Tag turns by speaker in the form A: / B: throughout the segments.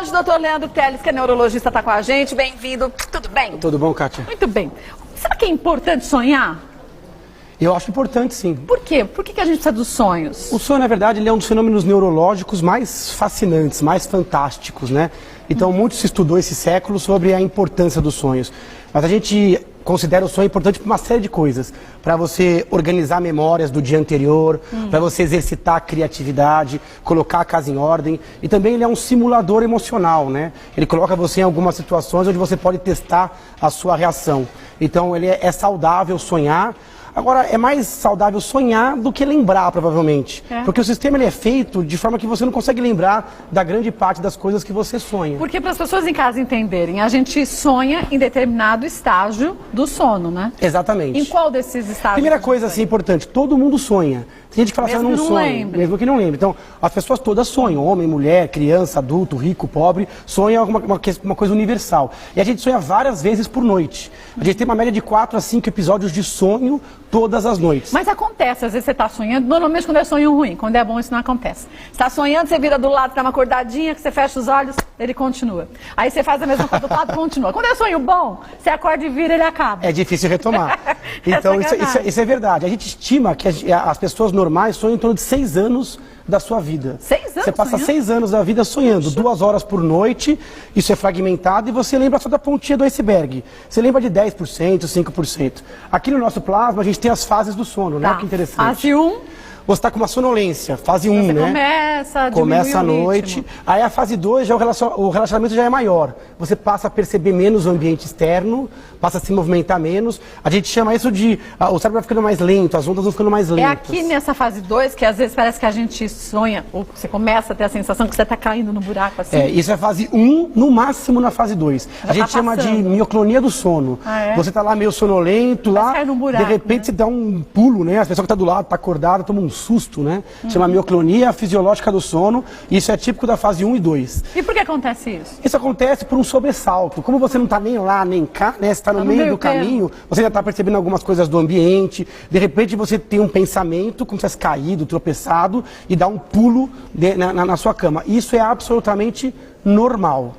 A: hoje o doutor Leandro Teles, que é neurologista, está com a gente. Bem-vindo. Tudo bem?
B: Tudo bom, Kátia?
A: Muito bem. Será que é importante sonhar?
B: Eu acho importante, sim.
A: Por quê? Por que a gente precisa dos sonhos?
B: O sonho, na verdade, ele é um dos fenômenos neurológicos mais fascinantes, mais fantásticos, né? Então, muito se estudou esse século sobre a importância dos sonhos. Mas a gente considera o sonho importante por uma série de coisas. Para você organizar memórias do dia anterior, para você exercitar a criatividade, colocar a casa em ordem. E também ele é um simulador emocional, né? Ele coloca você em algumas situações onde você pode testar a sua reação. Então, ele é saudável sonhar. Agora, é mais saudável sonhar do que lembrar, provavelmente. Porque o sistema ele é feito de forma que você não consegue lembrar da grande parte das coisas que você sonha.
A: Porque para as pessoas em casa entenderem, a gente sonha em determinado estágio do sono, né?
B: Exatamente.
A: Em qual desses estágios?
B: Primeira coisa, assim, importante, todo mundo sonha. Tem gente que fala assim, eu não sonho, mesmo que não lembre. Então, as pessoas todas sonham, homem, mulher, criança, adulto, rico, pobre, sonham uma coisa universal. E a gente sonha várias vezes por noite. A gente tem uma média de 4 a 5 episódios de sonho todas as noites.
A: Mas acontece, às vezes você está sonhando, normalmente quando é sonho ruim, quando é bom isso não acontece. Você está sonhando, você vira do lado, dá uma acordadinha, que você fecha os olhos, ele continua. Aí você faz a mesma coisa do lado, continua. Quando é sonho bom, você acorda e vira, ele acaba.
B: É difícil retomar. Então, isso é verdade. A gente estima que as pessoas normais sonham em torno de 6 anos da sua vida.
A: 6 anos?
B: Você passa
A: sonhando?
B: 6 anos da vida sonhando, 2 horas por noite, isso é fragmentado e você lembra só da pontinha do iceberg. Você lembra de 10%, 5%. Aqui no nosso plasma a gente tem as fases do sono, né? Que interessante.
A: Fase 1.
B: Você está com uma sonolência, fase 1, né? Começa à noite. Aí a fase 2, já o relacionamento já é maior. Você passa a perceber menos o ambiente externo, passa a se movimentar menos. A gente chama isso de... o cérebro vai ficando mais lento, as ondas vão ficando mais lentas.
A: É aqui nessa fase 2 que às vezes parece que a gente sonha, ou você começa a ter a sensação que você está caindo no buraco assim.
B: Isso é fase 1, no máximo na fase 2. A gente chama de mioclonia do sono. Você está lá meio sonolento, lá,
A: cai num buraco,
B: de repente
A: né?
B: você dá um pulo, né? A pessoa que está do lado está acordada, toma um susto, né? Chama mioclonia fisiológica do sono. Isso é típico da fase 1 e 2.
A: E por que acontece isso?
B: Isso acontece por um sobressalto. Como você não está nem lá, nem cá, né? Você está no meio do caminho, você já está percebendo algumas coisas do ambiente. De repente você tem um pensamento, como se tivesse caído, tropeçado, e dá um pulo na sua cama. Isso é absolutamente normal.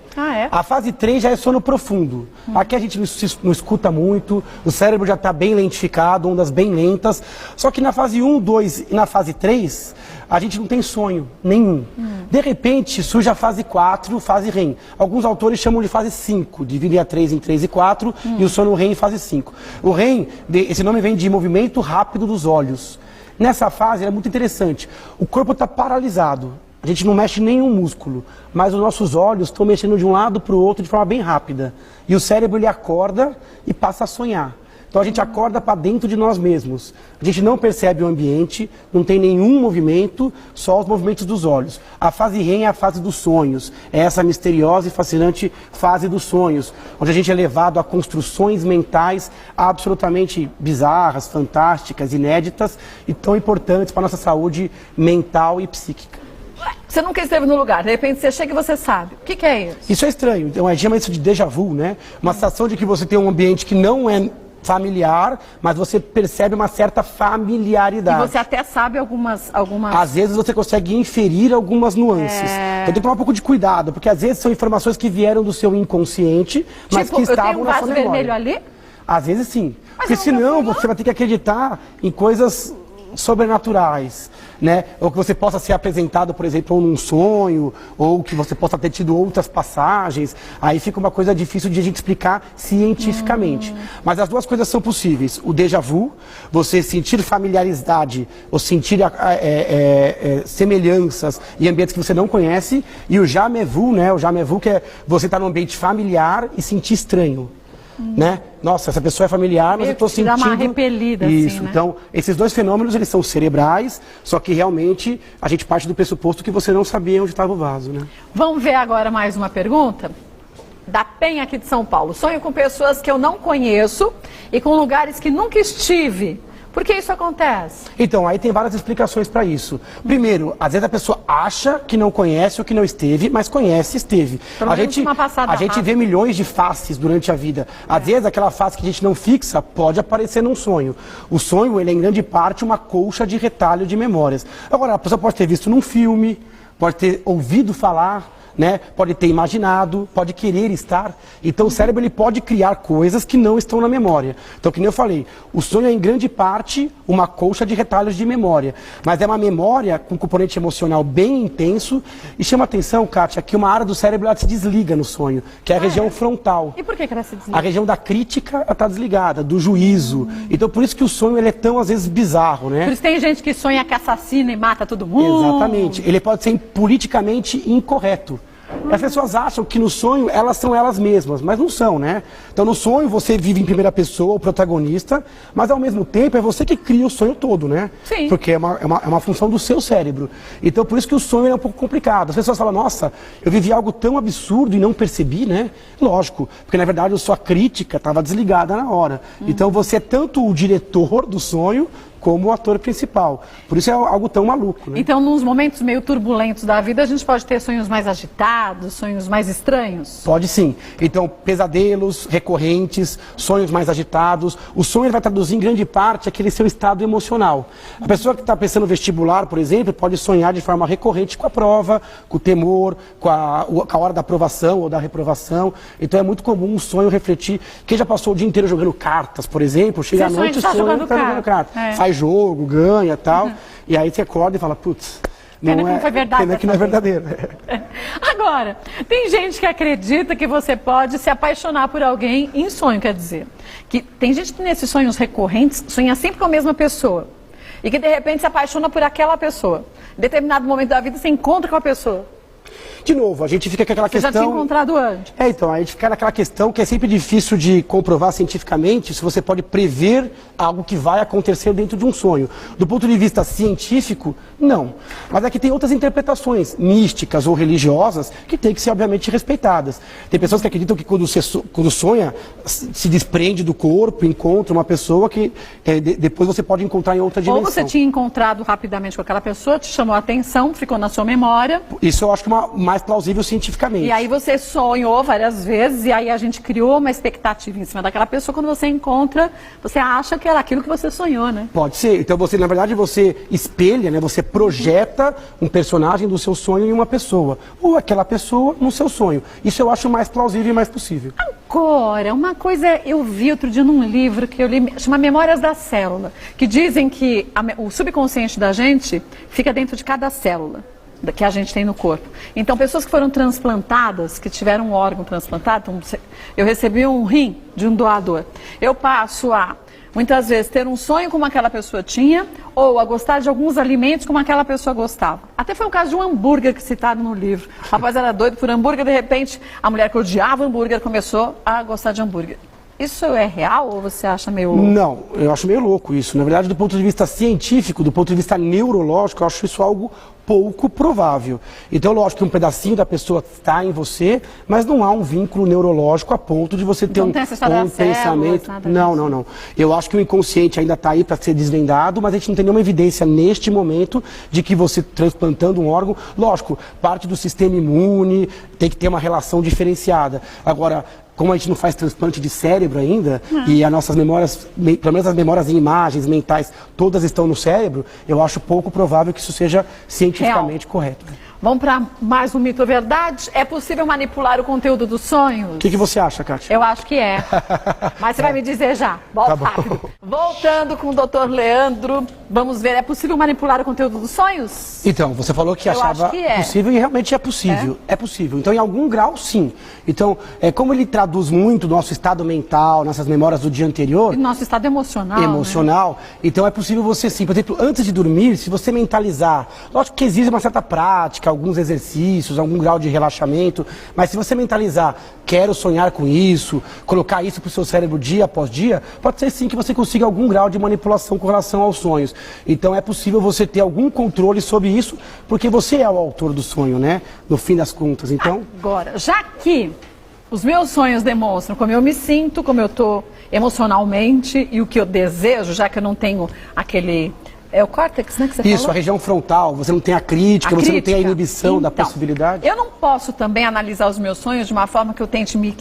B: A fase 3 já é sono profundo. Aqui a gente não escuta muito, o cérebro já está bem lentificado, ondas bem lentas. Só que na fase 1, 2 e na fase 3, a gente não tem sonho nenhum. De repente surge a fase 4, fase REM. Alguns autores chamam de fase 5, dividem a 3 em 3 e 4, e o sono REM em fase 5. O REM, esse nome vem de movimento rápido dos olhos. Nessa fase é muito interessante. O corpo está paralisado. A gente não mexe nenhum músculo, mas os nossos olhos estão mexendo de um lado para o outro de forma bem rápida. E o cérebro ele acorda e passa a sonhar. Então a gente acorda para dentro de nós mesmos. A gente não percebe o ambiente, não tem nenhum movimento, só os movimentos dos olhos. A fase REM é a fase dos sonhos. É essa misteriosa e fascinante fase dos sonhos, onde a gente é levado a construções mentais absolutamente bizarras, fantásticas, inéditas e tão importantes para a nossa saúde mental e psíquica.
A: Você nunca esteve no lugar, de repente você chega e você sabe. O que é isso?
B: Isso é estranho. Então, a gente chama isso de déjà vu, né? Uma sensação de que você tem um ambiente que não é familiar, mas você percebe uma certa familiaridade.
A: E você até sabe algumas...
B: Às vezes você consegue inferir algumas nuances. Então tem que tomar um pouco de cuidado, porque às vezes são informações que vieram do seu inconsciente, mas que estavam na sua memória.
A: Eu tenho um vaso vermelho ali?
B: Às vezes sim. Porque senão você vai ter que acreditar em coisas sobrenaturais, né? Ou que você possa ser apresentado, por exemplo, num sonho, ou que você possa ter tido outras passagens. Aí fica uma coisa difícil de a gente explicar cientificamente. Mas as duas coisas são possíveis. O déjà vu, você sentir familiaridade, ou sentir semelhanças em ambientes que você não conhece, e o jamais vu, né? O jamais vu que é você estar num ambiente familiar e sentir estranho. Né? Nossa, essa pessoa é familiar, mas eu estou sentindo...
A: Dá uma repelida,
B: isso,
A: assim, né?
B: Então, esses dois fenômenos, eles são cerebrais, só que realmente a gente parte do pressuposto que você não sabia onde estava o vaso, né?
A: Vamos ver agora mais uma pergunta? Da Penha aqui de São Paulo. Sonho com pessoas que eu não conheço e com lugares que nunca estive. Por que isso acontece?
B: Então, aí tem várias explicações para isso. Primeiro, às vezes a pessoa acha que não conhece ou que não esteve, mas conhece e esteve. A gente vê milhões de faces durante a vida. Às vezes aquela face que a gente não fixa pode aparecer num sonho. O sonho, ele é em grande parte uma colcha de retalho de memórias. Agora, a pessoa pode ter visto num filme, pode ter ouvido falar, né? Pode ter imaginado, pode querer estar. Então o cérebro ele pode criar coisas que não estão na memória. Então, que nem eu falei, o sonho é em grande parte uma colcha de retalhos de memória. Mas é uma memória com componente emocional bem intenso. E chama atenção, Kátia, que uma área do cérebro ela se desliga no sonho, que é a região frontal.
A: E por que ela se desliga?
B: A região da crítica está desligada, do juízo. Então por isso que o sonho ele é tão, às vezes, bizarro, né?
A: Por isso tem gente que sonha que assassina e mata todo mundo.
B: Exatamente. Ele pode ser politicamente incorreto. As pessoas acham que no sonho elas são elas mesmas, mas não são, né? Então no sonho você vive em primeira pessoa, o protagonista, mas ao mesmo tempo é você que cria o sonho todo, né?
A: Sim.
B: Porque é uma função do seu cérebro. Então por isso que o sonho é um pouco complicado. As pessoas falam, nossa, eu vivi algo tão absurdo e não percebi, né? Lógico, porque na verdade a sua crítica estava desligada na hora. Então você é tanto o diretor do sonho, como o ator principal. Por isso é algo tão maluco, né?
A: Então, nos momentos meio turbulentos da vida, a gente pode ter sonhos mais agitados, sonhos mais estranhos?
B: Pode sim. Então, pesadelos recorrentes, sonhos mais agitados. O sonho ele vai traduzir em grande parte aquele seu estado emocional. A pessoa que está pensando no vestibular, por exemplo, pode sonhar de forma recorrente com a prova, com o temor, com a hora da aprovação ou da reprovação. Então, é muito comum um sonho refletir. Quem já passou o dia inteiro jogando cartas, por exemplo, chega à noite e sonha que está jogando cartas. Faz jogo, ganha e tal, e aí você acorda e fala, putz,
A: pena que não foi verdade.
B: Pena que não é verdadeiro.
A: Agora, tem gente que acredita que você pode se apaixonar por alguém em sonho, quer dizer, que tem gente que nesses sonhos recorrentes sonha sempre com a mesma pessoa, e que de repente se apaixona por aquela pessoa. Em determinado momento da vida você encontra com a pessoa.
B: De novo, a gente fica com aquela questão...
A: Você já tinha encontrado antes.
B: Então, a gente fica naquela questão que é sempre difícil de comprovar cientificamente se você pode prever algo que vai acontecer dentro de um sonho. Do ponto de vista científico, não. Mas aqui tem outras interpretações místicas ou religiosas que têm que ser, obviamente, respeitadas. Tem pessoas que acreditam que quando sonha, se desprende do corpo, encontra uma pessoa que depois você pode encontrar em outra dimensão.
A: Ou você tinha encontrado rapidamente com aquela pessoa, te chamou a atenção, ficou na sua memória.
B: Isso eu acho que mais plausível cientificamente.
A: E aí você sonhou várias vezes, e aí a gente criou uma expectativa em cima daquela pessoa. Quando você encontra, você acha que era aquilo que você sonhou, né?
B: Pode ser. Então você, na verdade, você espelha, né? Você projeta um personagem do seu sonho em uma pessoa. Ou aquela pessoa no seu sonho. Isso eu acho mais plausível e mais possível.
A: Agora, uma coisa eu vi outro dia num livro que eu li, chama Memórias da Célula, que dizem que o subconsciente da gente fica dentro de cada célula que a gente tem no corpo. Então, pessoas que foram transplantadas, que tiveram um órgão transplantado, então, eu recebi um rim de um doador. Eu passo a, muitas vezes, ter um sonho como aquela pessoa tinha, ou a gostar de alguns alimentos como aquela pessoa gostava. Até foi o caso de um hambúrguer que citaram no livro. O rapaz era doido por hambúrguer, de repente, a mulher que odiava hambúrguer começou a gostar de hambúrguer. Isso é real ou você acha meio louco?
B: Não, eu acho meio louco isso. Na verdade, do ponto de vista científico, do ponto de vista neurológico, eu acho isso algo pouco provável. Então, lógico que um pedacinho da pessoa está em você, mas não há um vínculo neurológico a ponto de você ter um pensamento. Não. Eu acho que o inconsciente ainda está aí para ser desvendado, mas a gente não tem nenhuma evidência neste momento de que você transplantando um órgão, lógico, parte do sistema imune, tem que ter uma relação diferenciada. Agora, como a gente não faz transplante de cérebro ainda, e as nossas memórias, pelo menos as memórias em imagens mentais, todas estão no cérebro, eu acho pouco provável que isso seja cientificamente correto.
A: Vamos para mais um mito ou verdade? É possível manipular o conteúdo dos sonhos?
B: O que você acha, Kátia?
A: Eu acho que é. Mas você vai me dizer já. Volta rápido. Voltando com o Dr. Leandro, vamos ver, é possível manipular o conteúdo dos sonhos?
B: Então, você falou que achava possível e realmente é possível. É possível. Então, em algum grau, sim. Então, como ele traduz muito o nosso estado mental, nossas memórias do dia anterior...
A: E nosso estado emocional.
B: Né? Então, é possível você sim. Por exemplo, antes de dormir, se você mentalizar... Lógico que exige uma certa prática, alguns exercícios, algum grau de relaxamento, mas se você mentalizar, quero sonhar com isso, colocar isso para o seu cérebro dia após dia, pode ser sim que você consiga algum grau de manipulação com relação aos sonhos. Então é possível você ter algum controle sobre isso, porque você é o autor do sonho, né? No fim das contas, então...
A: Agora, já que os meus sonhos demonstram como eu me sinto, como eu estou emocionalmente e o que eu desejo, já que eu não tenho aquele... É o córtex, né, que você falou?
B: Isso, a região frontal, você não tem a crítica, você não tem a inibição da possibilidade.
A: Eu não posso também analisar os meus sonhos de uma forma que eu tente me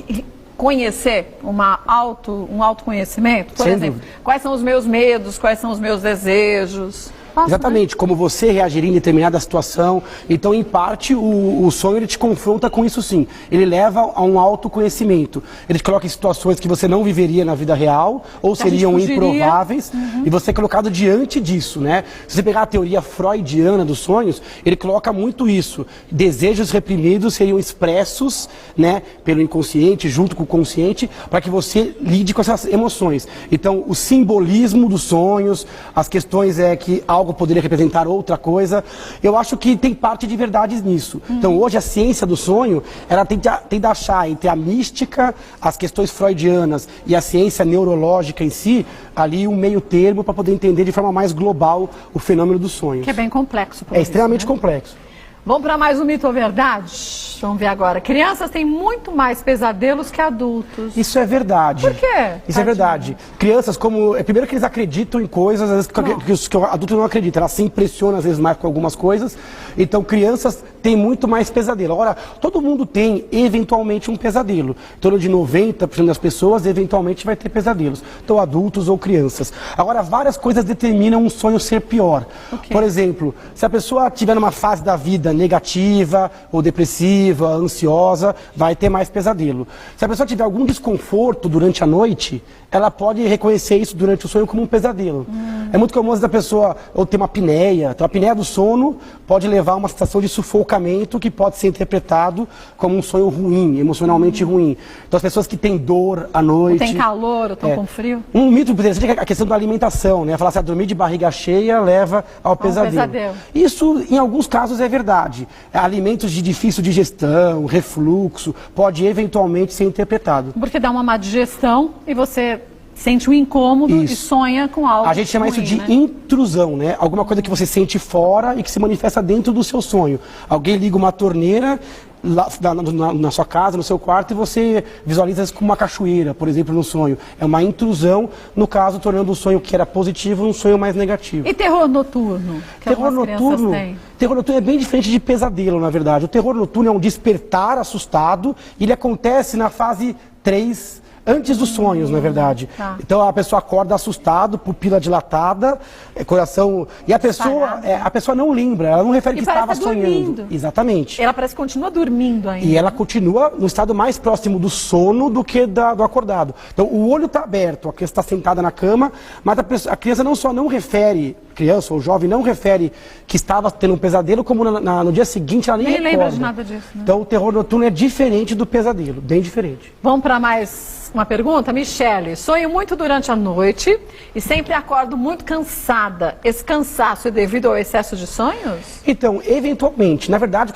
A: conhecer, um autoconhecimento? Por exemplo, quais são os meus medos, quais são os meus desejos? Posso,
B: Exatamente, como você reagiria em determinada situação. Então, em parte, o sonho ele te confronta com isso sim. Ele leva a um autoconhecimento. Ele te coloca em situações que você não viveria na vida real, ou seriam improváveis, e você é colocado diante disso, né? Se você pegar a teoria freudiana dos sonhos, ele coloca muito isso. Desejos reprimidos seriam expressos, né, pelo inconsciente, junto com o consciente, para que você lide com essas emoções. Então, o simbolismo dos sonhos, as questões que algo poderia representar outra coisa, eu acho que tem parte de verdade nisso. Então, hoje a ciência do sonho, ela tenta achar entre a mística, as questões freudianas e a ciência neurológica em si, ali um meio termo para poder entender de forma mais global o fenômeno dos sonhos.
A: Que é bem complexo.
B: É extremamente complexo.
A: Vamos para mais um mito ou verdade? Vamos ver agora. Crianças têm muito mais pesadelos que adultos.
B: Isso é verdade.
A: Por quê?
B: Isso é verdade. Crianças, primeiro que eles acreditam em coisas, às vezes que o adulto não acredita. Elas se impressionam às vezes mais com algumas coisas. Então, crianças têm muito mais pesadelo. Agora, todo mundo tem eventualmente um pesadelo. Em torno de 90% das pessoas eventualmente vai ter pesadelos. Então, adultos ou crianças. Agora, várias coisas determinam um sonho ser pior. Por exemplo, se a pessoa estiver numa fase da vida negativa ou depressiva, ansiosa, vai ter mais pesadelo. Se a pessoa tiver algum desconforto durante a noite, ela pode reconhecer isso durante o sonho como um pesadelo. É muito comum a pessoa ou ter uma apneia. Então, a apneia do sono pode levar a uma sensação de sufocamento que pode ser interpretado como um sonho ruim, emocionalmente ruim. Então, as pessoas que têm dor à noite...
A: Ou tem calor, ou estão com frio.
B: Um mito interessante é a questão da alimentação, né? Falar assim, dormir de barriga cheia leva ao pesadelo. Isso, em alguns casos, é verdade. Alimentos de difícil digestão, refluxo, pode eventualmente ser interpretado.
A: Porque dá uma má digestão e você sente um incômodo e sonha com algo.
B: A gente chama
A: ruim,
B: isso de
A: né?
B: intrusão, né? Alguma coisa que você sente fora e que se manifesta dentro do seu sonho. Alguém liga uma torneira lá, na sua casa, no seu quarto, e você visualiza isso como uma cachoeira, por exemplo, no sonho. É uma intrusão, no caso, tornando o sonho que era positivo um sonho mais negativo.
A: E terror noturno?
B: Terror noturno é bem diferente de pesadelo, na verdade. O terror noturno é um despertar assustado, e ele acontece na fase 3, antes dos sonhos, na verdade.
A: Tá.
B: Então a pessoa acorda assustado, pupila dilatada, coração... E a pessoa não lembra, ela não refere que estava sonhando.
A: Dormindo.
B: Exatamente.
A: Ela parece que continua dormindo ainda.
B: E ela continua no estado mais próximo do sono do que do acordado. Então o olho está aberto, a criança está sentada na cama, mas a criança não refere, criança ou jovem não refere que estava tendo um pesadelo, como no dia seguinte ela nem recorda.
A: lembra de nada disso, né?
B: Então o terror noturno é diferente do pesadelo, bem diferente.
A: Vamos para mais uma pergunta? Michele, sonho muito durante a noite e sempre acordo muito cansada. Esse cansaço é devido ao excesso de sonhos?
B: Então, eventualmente. Na verdade,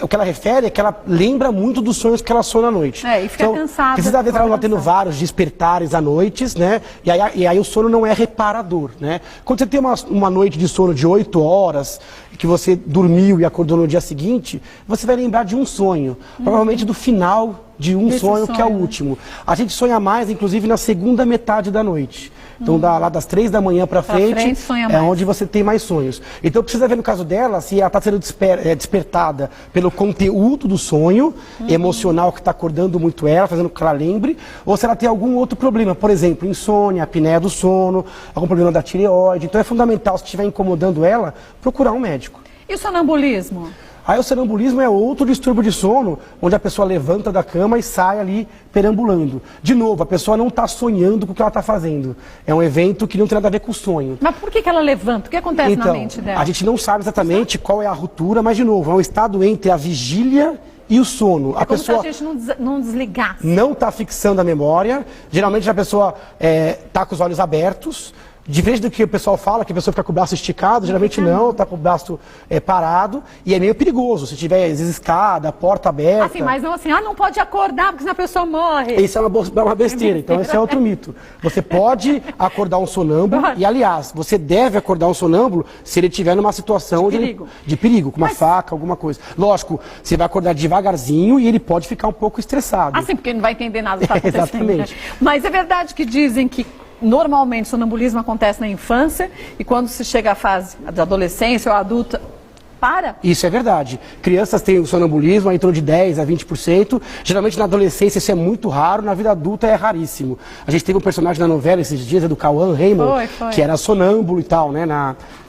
B: o que ela refere é que ela lembra muito dos sonhos que ela sonha à noite.
A: E fica cansada.
B: Precisa ver se ela está tendo vários despertares à noite, né? E aí o sono não é reparador, né? Quando você tem uma noite de sono de 8 horas, que você dormiu e acordou no dia seguinte, você vai lembrar de um sonho. Provavelmente do final de um sonho que é o último. A gente sonha mais, inclusive, na segunda metade da noite. Então, lá das 3 da manhã para frente é onde você tem mais sonhos. Então, precisa ver no caso dela se ela está sendo despertada pelo conteúdo do sonho emocional que está acordando muito ela, fazendo com que ela lembre, ou se ela tem algum outro problema, por exemplo, insônia, apneia do sono, algum problema da tireoide. Então, é fundamental, se estiver incomodando ela, procurar um médico.
A: E o sonambulismo?
B: Aí o sonambulismo é outro distúrbio de sono, onde a pessoa levanta da cama e sai ali perambulando. De novo, a pessoa não está sonhando com o que ela está fazendo. É um evento que não tem nada a ver com o sonho.
A: Mas por que ela levanta? O que acontece na mente dela?
B: A gente não sabe exatamente qual é a ruptura, mas de novo, é um estado entre a vigília e o sono.
A: A pessoa se a gente não desligasse.
B: Não está fixando a memória. Geralmente a pessoa está com os olhos abertos. Diferente do que o pessoal fala, que a pessoa fica com o braço esticado, geralmente não, está com o braço parado, e é meio perigoso, se tiver às vezes escada, porta aberta.
A: Assim, mas não assim, não pode acordar, porque senão a pessoa morre.
B: Isso é uma besteira, então esse é outro mito. Você pode acordar um sonâmbulo, e aliás, você deve acordar um sonâmbulo se ele estiver numa situação de perigo, com uma faca, alguma coisa. Lógico, você vai acordar devagarzinho e ele pode ficar um pouco estressado.
A: Assim, porque ele não vai entender nada do que está acontecendo.
B: Exatamente.
A: Né? Mas é verdade que dizem que normalmente o sonambulismo acontece na infância e quando se chega à fase da adolescência ou adulta, para?
B: Isso é verdade. Crianças têm o sonambulismo em torno de 10% a 20%. Geralmente na adolescência isso é muito raro, na vida adulta é raríssimo. A gente teve um personagem na novela esses dias, do Cauã Raymond, que era sonâmbulo e tal, né?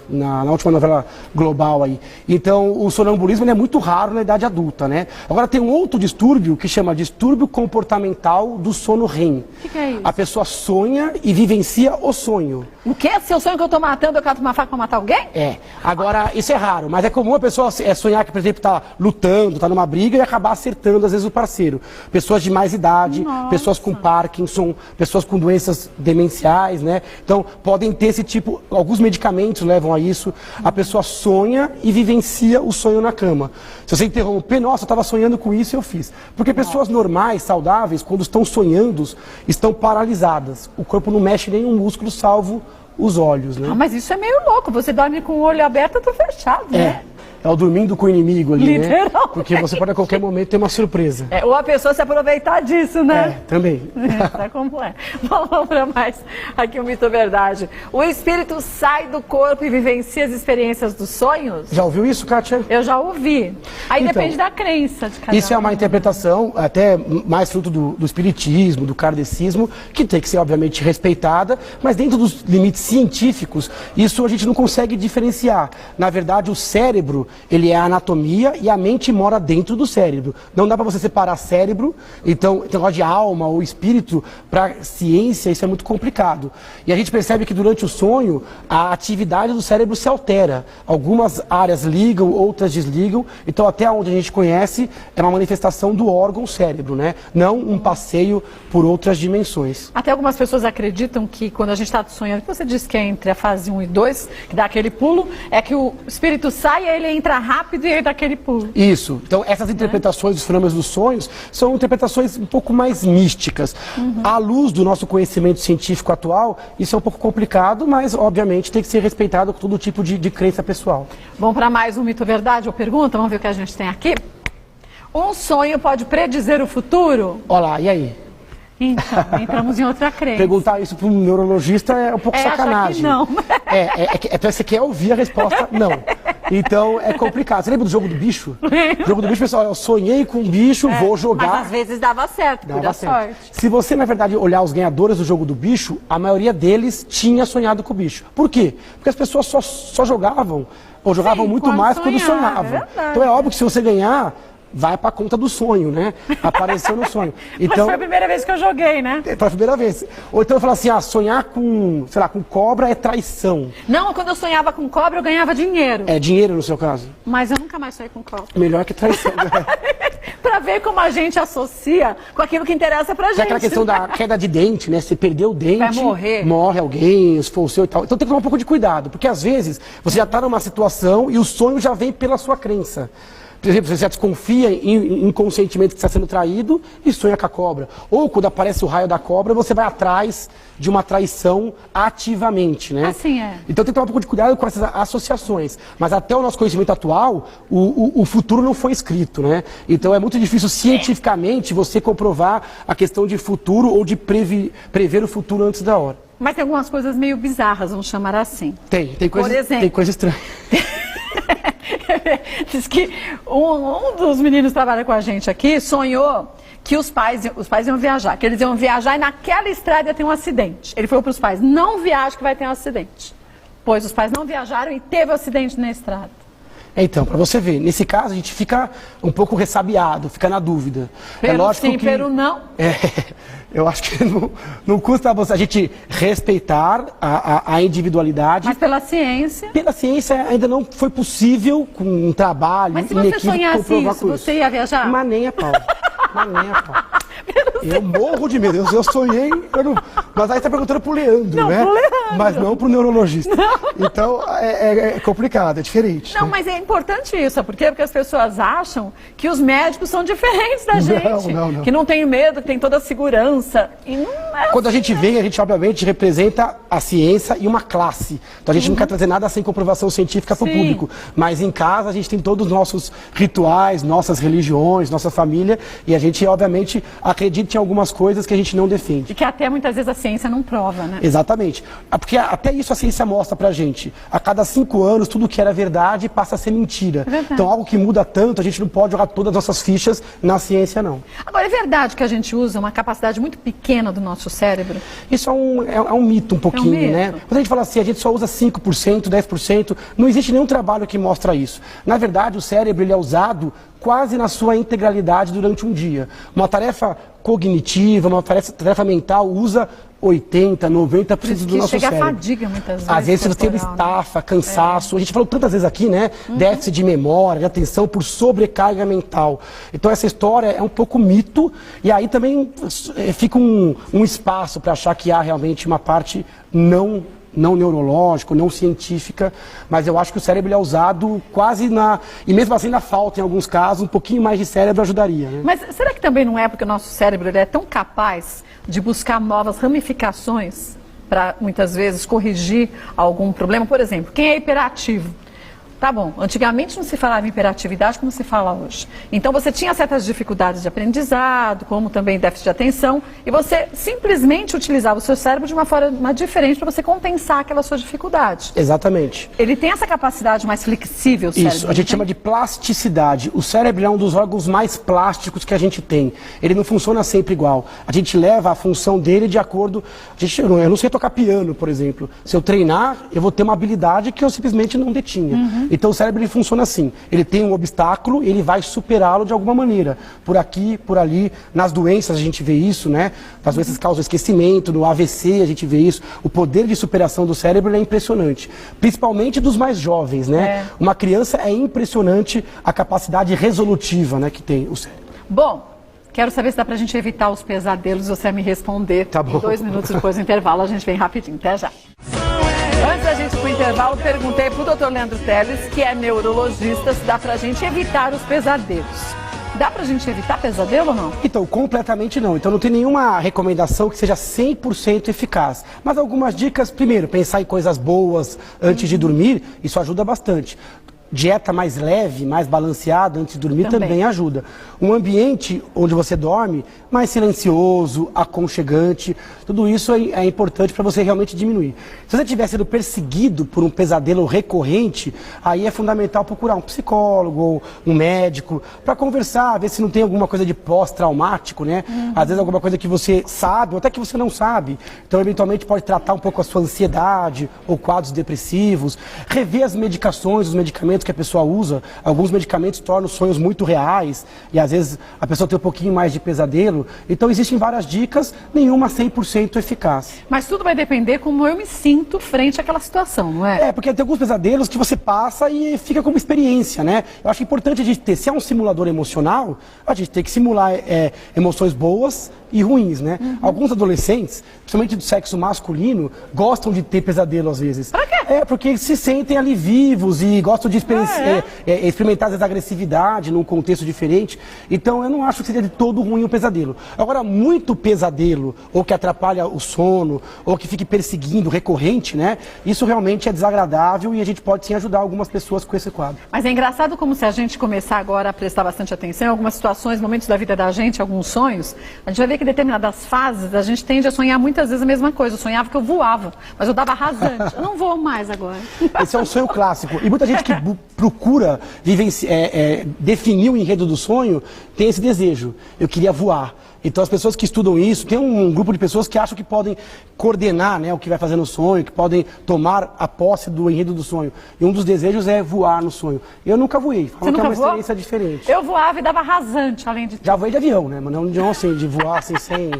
B: na última novela global aí. Então, o sonambulismo ele é muito raro na idade adulta, né? Agora, tem um outro distúrbio que chama distúrbio comportamental do sono REM.
A: O que é isso?
B: A pessoa sonha e vivencia o sonho.
A: O quê? Se eu sonho que eu tô matando, eu cato uma faca pra matar alguém?
B: É. Agora, isso é raro, mas é comum a pessoa sonhar que, por exemplo, tá lutando, tá numa briga e acabar acertando, às vezes, o parceiro. Pessoas de mais idade,
A: Nossa.
B: pessoas com Parkinson, pessoas com doenças demenciais, né? Então, podem ter esse tipo, alguns medicamentos levam a isso. A pessoa sonha e vivencia o sonho na cama. Se você interromper, nossa, eu estava sonhando com isso e eu fiz. Porque pessoas normais, saudáveis, quando estão sonhando, estão paralisadas. O corpo não mexe nenhum músculo, salvo os olhos, né?
A: Ah, mas isso é meio louco. Você dorme com o olho aberto e tudo fechado, né?
B: É o dormindo com o inimigo ali, né?
A: Literalmente.
B: Porque você pode a qualquer momento ter uma surpresa.
A: Ou a pessoa se aproveitar disso, né?
B: Também.
A: Tá como é. Vamos para mais aqui um mito ou verdade. O espírito sai do corpo e vivencia as experiências dos sonhos?
B: Já ouviu isso, Kátia?
A: Eu já ouvi. Aí
B: Então,
A: depende da crença de cada
B: Isso é uma
A: um.
B: interpretação até mais fruto do espiritismo, do kardecismo, que tem que ser obviamente respeitada, mas dentro dos limites científicos, isso a gente não consegue diferenciar. Na verdade, o cérebro, ele é a anatomia e a mente mora dentro do cérebro. Não dá para você separar cérebro, então, negócio de alma ou espírito, para ciência isso é muito complicado. E a gente percebe que durante o sonho, a atividade do cérebro se altera. Algumas áreas ligam, outras desligam, então até onde a gente conhece, é uma manifestação do órgão cérebro, né? Não um passeio por outras dimensões.
A: Até algumas pessoas acreditam que quando a gente está sonhando, que você disse que é entre a fase 1 e 2, que dá aquele pulo, é que o espírito sai e ele entra rápido e ele dá aquele pulo.
B: Isso. Então, essas interpretações dos fenômenos dos sonhos são interpretações um pouco mais místicas. À luz do nosso conhecimento científico atual, isso é um pouco complicado, mas, obviamente, tem que ser respeitado com todo tipo de crença pessoal.
A: Vamos para mais um mito ou verdade ou pergunta? Vamos ver o que a gente tem aqui. Um sonho pode predizer o futuro?
B: Olha lá, e aí?
A: Então, entramos em outra crença.
B: Perguntar isso para um neurologista é um pouco sacanagem.
A: Achar que não.
B: Então você quer ouvir a resposta não. Então é complicado. Você lembra do jogo do bicho? O jogo do bicho, pessoal, eu sonhei com um bicho, vou jogar.
A: Mas às vezes dava certo, por sorte.
B: Se você, na verdade, olhar os ganhadores do jogo do bicho, a maioria deles tinha sonhado com o bicho. Por quê? Porque as pessoas só jogavam, ou jogavam muito mais quando sonhavam. Então é óbvio que se você ganhar, vai pra conta do sonho, né? Apareceu no sonho. Então,
A: mas foi a primeira vez que eu joguei, né?
B: Foi a primeira vez. Ou então eu falo assim, sonhar com, sei lá, com cobra é traição.
A: Não, quando eu sonhava com cobra, eu ganhava dinheiro.
B: É dinheiro no seu caso?
A: Mas eu nunca mais sonhei com cobra.
B: Melhor que traição.
A: Pra ver como a gente associa com aquilo que interessa pra gente.
B: É aquela questão da queda de dente, né? Você perdeu o dente,
A: vai morrer.
B: Morre alguém, se for o seu e tal. Então tem que tomar um pouco de cuidado, porque às vezes você já tá numa situação e o sonho já vem pela sua crença. Por exemplo, você já desconfia inconscientemente que está sendo traído e sonha com a cobra. Ou quando aparece o raio da cobra, você vai atrás de uma traição ativamente, né?
A: Assim é.
B: Então tem que tomar um pouco de cuidado com essas associações. Mas até o nosso conhecimento atual, o futuro não foi escrito, né? Então é muito difícil cientificamente você comprovar a questão de futuro ou de prever o futuro antes da hora.
A: Mas tem algumas coisas meio bizarras, vamos chamar assim.
B: Tem coisa,
A: por exemplo,
B: tem coisa estranha.
A: Diz que um dos meninos que trabalha com a gente aqui sonhou que os pais iam viajar, que eles iam viajar e naquela estrada ia ter um acidente. Ele falou para os pais, não viaje que vai ter um acidente. Pois os pais não viajaram e teve um acidente na estrada.
B: Então, para você ver, nesse caso a gente fica um pouco ressabiado, fica na dúvida.
A: Pero
B: é lógico
A: sim,
B: que,
A: pero não.
B: Eu acho que não custa a gente respeitar a individualidade.
A: Mas pela ciência...
B: Pela ciência ainda não foi possível, com um trabalho,
A: mas se
B: em
A: você
B: equipe,
A: sonhasse
B: comprovar
A: isso, você ia viajar?
B: Mas nem a pau. Mas nem a pau. Eu morro de medo. Eu sonhei, mas aí você está perguntando pro Leandro,
A: não,
B: né?
A: Pro Leandro.
B: Mas não pro neurologista.
A: Não.
B: Então é complicado, é diferente.
A: Não,
B: né?
A: mas é importante isso, sabe por quê? Porque as pessoas acham que os médicos são diferentes da gente.
B: Não.
A: Que não tem medo, que tem toda a segurança. E não é
B: Quando a
A: assim,
B: gente vem, a gente obviamente representa a ciência e uma classe. Então a gente não quer trazer nada sem comprovação científica para o público. Mas em casa a gente tem todos os nossos rituais, nossas religiões, nossa família. E a gente, obviamente, acredita em algumas coisas que a gente não defende.
A: E que até muitas vezes a ciência ciência não prova, né?
B: Exatamente. Porque até isso a ciência mostra pra gente. A cada 5 anos, tudo que era verdade passa a ser mentira. Então, algo que muda tanto, a gente não pode jogar todas as nossas fichas na ciência, não.
A: Agora, é verdade que a gente usa uma capacidade muito pequena do nosso cérebro?
B: Isso é um mito um pouquinho, né? Quando a gente fala assim, a gente só usa 5%, 10%, não existe nenhum trabalho que mostra isso. Na verdade, o cérebro ele é usado quase na sua integralidade durante um dia. Uma tarefa cognitiva, uma tarefa mental usa 80%, 90% do nosso
A: chega
B: cérebro.
A: A fadiga muitas vezes.
B: Às vezes você tem estafa, cansaço. A gente falou tantas vezes aqui, né? Déficit de memória, de atenção por sobrecarga mental. Então essa história é um pouco mito e aí também fica um espaço para achar que há realmente uma parte não neurológico, não científica, mas eu acho que o cérebro é usado quase e mesmo assim ainda falta em alguns casos, um pouquinho mais de cérebro ajudaria. Né?
A: Mas será que também não é porque o nosso cérebro ele é tão capaz de buscar novas ramificações para muitas vezes corrigir algum problema? Por exemplo, quem é hiperativo? Tá bom, antigamente não se falava em hiperatividade como se fala hoje. Então você tinha certas dificuldades de aprendizado, como também déficit de atenção, e você simplesmente utilizava o seu cérebro de uma forma diferente para você compensar aquela sua dificuldade.
B: Exatamente.
A: Ele tem essa capacidade mais flexível, o cérebro?
B: Isso, a gente chama de plasticidade. O cérebro é um dos órgãos mais plásticos que a gente tem. Ele não funciona sempre igual. A gente leva a função dele de acordo... Eu não sei tocar piano, por exemplo. Se eu treinar, eu vou ter uma habilidade que eu simplesmente não detinha. Então o cérebro ele funciona assim, ele tem um obstáculo e ele vai superá-lo de alguma maneira, por aqui, por ali, nas doenças a gente vê isso, né? As doenças causam esquecimento, no AVC a gente vê isso, o poder de superação do cérebro é impressionante, principalmente dos mais jovens, né? Uma criança é impressionante a capacidade resolutiva, né, que tem o cérebro.
A: Bom, quero saber se dá pra gente evitar os pesadelos, você vai me responder.
B: Tá bom.
A: 2 minutos depois do intervalo, a gente vem rapidinho, até já. Antes da gente ir pro intervalo, perguntei pro Dr. Leandro Teles, que é neurologista, se dá pra gente evitar os pesadelos. Dá pra gente evitar pesadelo ou não?
B: Então, completamente não. Então não tem nenhuma recomendação que seja 100% eficaz. Mas algumas dicas, primeiro, pensar em coisas boas antes de dormir, isso ajuda bastante. Dieta mais leve, mais balanceada antes de dormir também ajuda. Um ambiente onde você dorme mais silencioso, aconchegante, tudo isso é importante para você realmente diminuir. Se você estiver sendo perseguido por um pesadelo recorrente, aí é fundamental procurar um psicólogo ou um médico para conversar, ver se não tem alguma coisa de pós-traumático, né? Às vezes alguma coisa que você sabe ou até que você não sabe. Então, eventualmente, pode tratar um pouco a sua ansiedade ou quadros depressivos, rever as medicações, os medicamentos que a pessoa usa. Alguns medicamentos tornam os sonhos muito reais e às vezes a pessoa tem um pouquinho mais de pesadelo. Então existem várias dicas, nenhuma 100% eficaz.
A: Mas tudo vai depender como eu me sinto frente àquela situação, não é?
B: É, porque tem alguns pesadelos que você passa e fica como experiência, né? Eu acho importante a gente ter, se é um simulador emocional, a gente tem que simular emoções boas e ruins, né? Alguns adolescentes, principalmente do sexo masculino, gostam de ter pesadelo às vezes.
A: Pra quê?
B: É, porque se sentem ali vivos e gostam de experimentar essa agressividade num contexto diferente. Então eu não acho que seria de todo ruim o pesadelo. Agora, muito pesadelo, ou que atrapalha o sono, ou que fique perseguindo, recorrente, né? Isso realmente é desagradável e a gente pode sim ajudar algumas pessoas com esse quadro.
A: Mas é engraçado como se a gente começar agora a prestar bastante atenção em algumas situações, momentos da vida da gente, alguns sonhos, a gente vai ver que em determinadas fases a gente tende a sonhar muitas vezes a mesma coisa. Eu sonhava que eu voava, mas eu dava rasante. Eu não voo mais agora.
B: Esse é um sonho clássico. E muita gente que procura definir o enredo do sonho tem esse desejo. Eu queria voar. Então as pessoas que estudam isso, tem um grupo de pessoas que acham que podem coordenar, né, o que vai fazer no sonho, que podem tomar a posse do enredo do sonho. E um dos desejos é voar no sonho. Eu nunca voei, falam que é uma experiência diferente.
A: Eu voava e dava rasante, além de tudo.
B: Já voei de avião, né? Mas não de assim, de voar assim sem...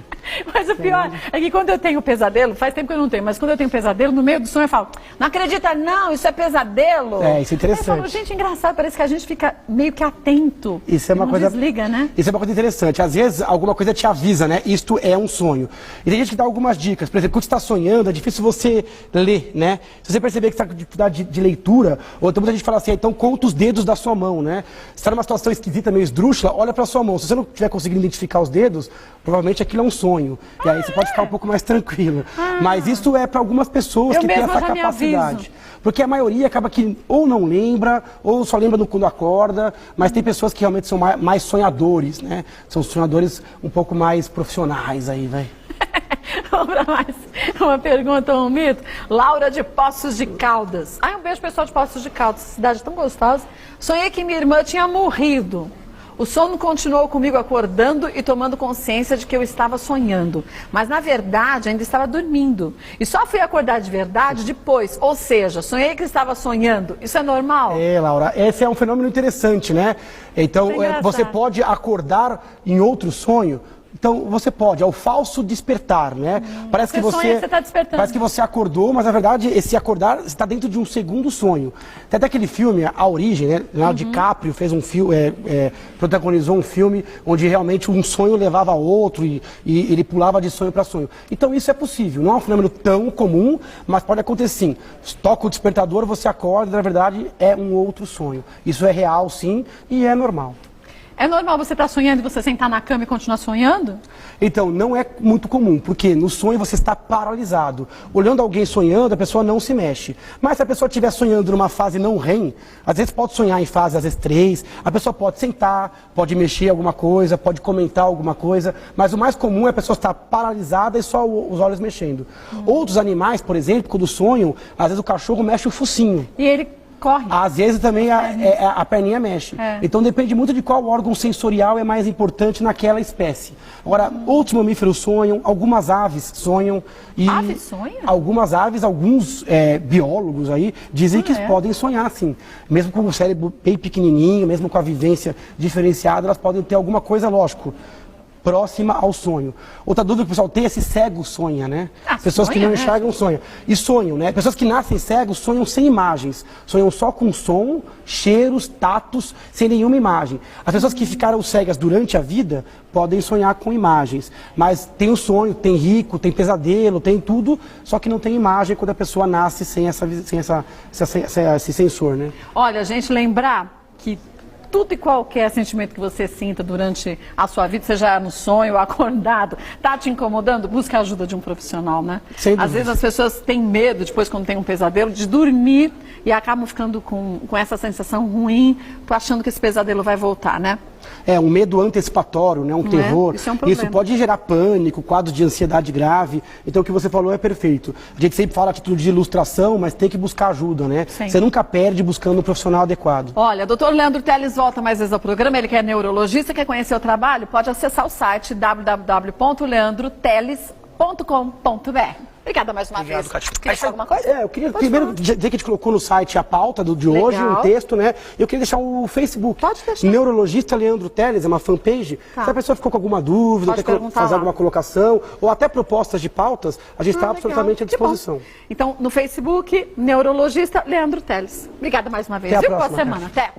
A: Mas o pior é que quando eu tenho pesadelo, faz tempo que eu não tenho, mas quando eu tenho pesadelo, no meio do sonho eu falo, não acredita não, isso é pesadelo.
B: É, isso é interessante. Eu
A: falo, gente, engraçado, parece que a gente fica meio que atento.
B: Isso é uma coisa...
A: desliga, né?
B: Isso é uma coisa interessante. Às vezes, alguma coisa te avisa, né? Isto é um sonho. E tem gente que dá algumas dicas. Por exemplo, quando você está sonhando, é difícil você ler, né? Se você perceber que está com dificuldade de leitura, ou então muita gente fala assim, então conta os dedos da sua mão, né? Se está numa situação esquisita, meio esdrúxula, olha para a sua mão. Se você não estiver conseguindo identificar os dedos, provavelmente aquilo é um sonho. E aí você pode ficar um pouco mais tranquilo. Mas isso é para algumas pessoas que têm essa capacidade. Porque a maioria acaba que ou não lembra, ou só lembra quando acorda, mas tem pessoas que realmente são mais sonhadores, né? São sonhadores um pouco mais profissionais aí, vai.
A: Vamos para mais uma pergunta, um mito. Laura de Poços de Caldas. Ai, um beijo pessoal de Poços de Caldas, cidade tão gostosa. Sonhei que minha irmã tinha morrido. O sono continuou comigo acordando e tomando consciência de que eu estava sonhando. Mas, na verdade, ainda estava dormindo. E só fui acordar de verdade depois. Ou seja, sonhei que estava sonhando. Isso é normal?
B: É, Laura, esse é um fenômeno interessante, né? Então, você pode acordar em outro sonho. Então, você pode, é o falso despertar, né? Parece que
A: você tá despertando.
B: Parece que você acordou, mas na verdade, esse acordar está dentro de um segundo sonho. Tem até aquele filme, A Origem, né? Leonardo DiCaprio fez um filme, protagonizou um filme onde realmente um sonho levava a outro e ele pulava de sonho para sonho. Então, isso é possível. Não é um fenômeno tão comum, mas pode acontecer sim. Toca o despertador, você acorda e na verdade é um outro sonho. Isso é real, sim, e é normal.
A: É normal você estar sonhando e você sentar na cama e continuar sonhando?
B: Então, não é muito comum, porque no sonho você está paralisado. Olhando alguém sonhando, a pessoa não se mexe. Mas se a pessoa estiver sonhando numa fase não REM, às vezes pode sonhar em fase, às vezes 3, a pessoa pode sentar, pode mexer alguma coisa, pode comentar alguma coisa, mas o mais comum é a pessoa estar paralisada e só os olhos mexendo. Outros animais, por exemplo, quando sonham, às vezes o cachorro mexe o focinho.
A: E ele corre.
B: Às vezes também a perninha mexe. Então depende muito de qual órgão sensorial é mais importante naquela espécie. Agora, outros mamíferos sonham, algumas aves sonham. E
A: aves sonham?
B: Algumas aves, alguns biólogos aí dizem que podem sonhar sim. Mesmo com o cérebro bem pequenininho, mesmo com a vivência diferenciada, elas podem ter alguma coisa, lógico, próxima ao sonho. Outra dúvida que o pessoal tem é se cego sonha, né? Pessoas que não enxergam sonham. E sonham, né? Pessoas que nascem cegos sonham sem imagens. Sonham só com som, cheiros, tatos, sem nenhuma imagem. As pessoas que ficaram cegas durante a vida podem sonhar com imagens. Mas tem o sonho, tem rico, tem pesadelo, tem tudo, só que não tem imagem quando a pessoa nasce sem esse sensor, né?
A: Olha, gente, lembrar que tudo e qualquer sentimento que você sinta durante a sua vida, seja no sonho ou acordado, tá te incomodando, busque a ajuda de um profissional, né? Às vezes as pessoas têm medo, depois quando tem um pesadelo, de dormir e acabam ficando com essa sensação ruim, achando que esse pesadelo vai voltar, né?
B: É, um medo antecipatório, né? Um terror.
A: Isso é um problema.
B: Isso pode gerar pânico, quadros de ansiedade grave. Então o que você falou é perfeito. A gente sempre fala atitude de ilustração, mas tem que buscar ajuda, né? Sim. Você nunca perde buscando um profissional adequado.
A: Olha, doutor Leandro Teles volta mais vezes ao programa, ele que é neurologista, quer conhecer o trabalho, pode acessar o site www.leandroteles.com.br. Obrigada mais uma vez. Quer deixar alguma coisa?
B: Eu queria primeiro dizer que a gente colocou no site a pauta de hoje, um texto, né? Eu queria deixar o Facebook.
A: Pode deixar.
B: Neurologista Leandro Teles, é uma fanpage. Se a pessoa ficou com alguma dúvida, quer fazer alguma colocação, ou até propostas de pautas, a gente está absolutamente à disposição.
A: Então, no Facebook, Neurologista Leandro Teles. Obrigada mais uma vez.
B: Até a próxima.
A: Boa semana. Até.